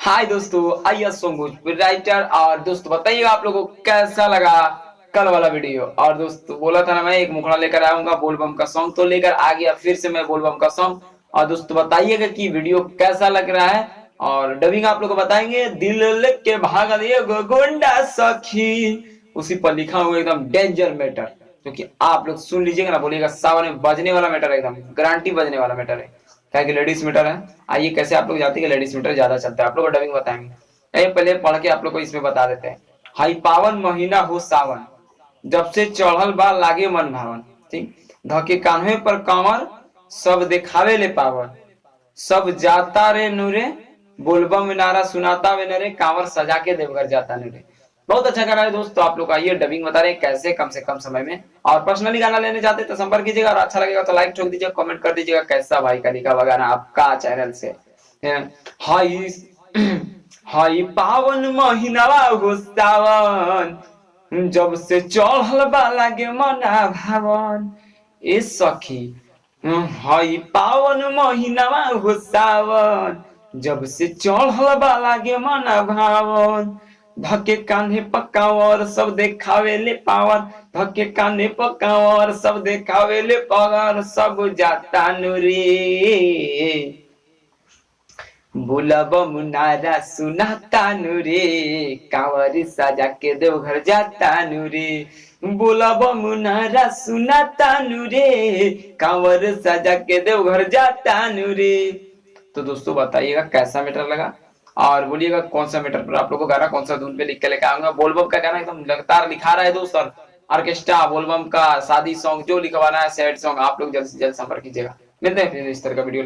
हाय दोस्तों, आइए song writer. और दोस्तों बताइए आप लोगों को कैसा लगा कल वाला वीडियो। और दोस्तों बोला था ना मैं एक मुखड़ा लेकर आऊंगा बोलबम का सॉन्ग, तो लेकर आ गया फिर से मैं बोलबम का सॉन्ग। और दोस्तों बताइएगा कि वीडियो कैसा लग रहा है। और डबिंग आप लोग को बताएंगे। दिल लेके भाग दिए गो गोंडा सखी, उसी पर लिखा हुआ एकदम डेंजर मैटर, क्योंकि आप लोग सुन लीजिएगा ना, बोलिएगा सावन में बजने वाला मैटर है, एकदम गारंटी बजने वाला मैटर है। क्या कि लेडीज मीटर है। आइए कैसे आप लोग जाते हैं कि लेडीज मीटर ज्यादा चलता है, आप लोग को डबिंग बताएंगे। ये पहले पढ़ के आप लोग को इसमें बता देते हैं। हाई पावन महीना हो सावन, जब से चढ़ल बा लागे मन भावन। ठीक, धके कान्हे पर कांवर, सब दिखावे ले पावन। सब जाता रे नूरे, बोलबम नारा सुनाता वे नरे, कांवर सजा के देवघर जाता नूरे। बहुत अच्छा गाना है दोस्तों। आप लोग आइए डबिंग बता रहे हैं कैसे कम से कम समय में। और पर्सनली गाना लेने चाहते तो संपर्क कीजिएगा, और अच्छा लगेगा तो लाइक ठोक दीजिएगा, कमेंट कर दीजिएगा कैसा भाई का लिखा हुआ गाना आपका चैनल से। हाई हाई पावन महीनावा हो सावन, जब से चढ़ल बा लागे मना भावन। ए सखी, हाई पावन महीनावा हो सावन, जब से चढ़ल बा लागे मना भावन। धके कान्हे पकावर सब देखावे ले पावर, धके कान्हे पकावर सब देखावे ले पावर। सब जाता नुरे, बोलबम नारा सुनाता नुरे, कांवर सजा के देवघर जाता नुरे। बोलबम नारा सुनाता नुरे, कांवर सजा के देवघर जाता नुरे। तो दोस्तों बताइएगा कैसा मैटर लगा, और बोलिएगा कौन सा मैटर पर आप लोगों को गाना कौन सा धुन पे लिख के लेकर आऊंगा। बोलबम का गाना एकदम लगातार लिखा रहा है दोस्त, और ऑर्केस्ट्रा बोलबम का शादी सॉन्ग जो लिखवाना है, सैड सॉन्ग, आप लोग जल्द से जल्द संपर्क कीजिएगा। मिलते हैं फिर इस तरह का वीडियो।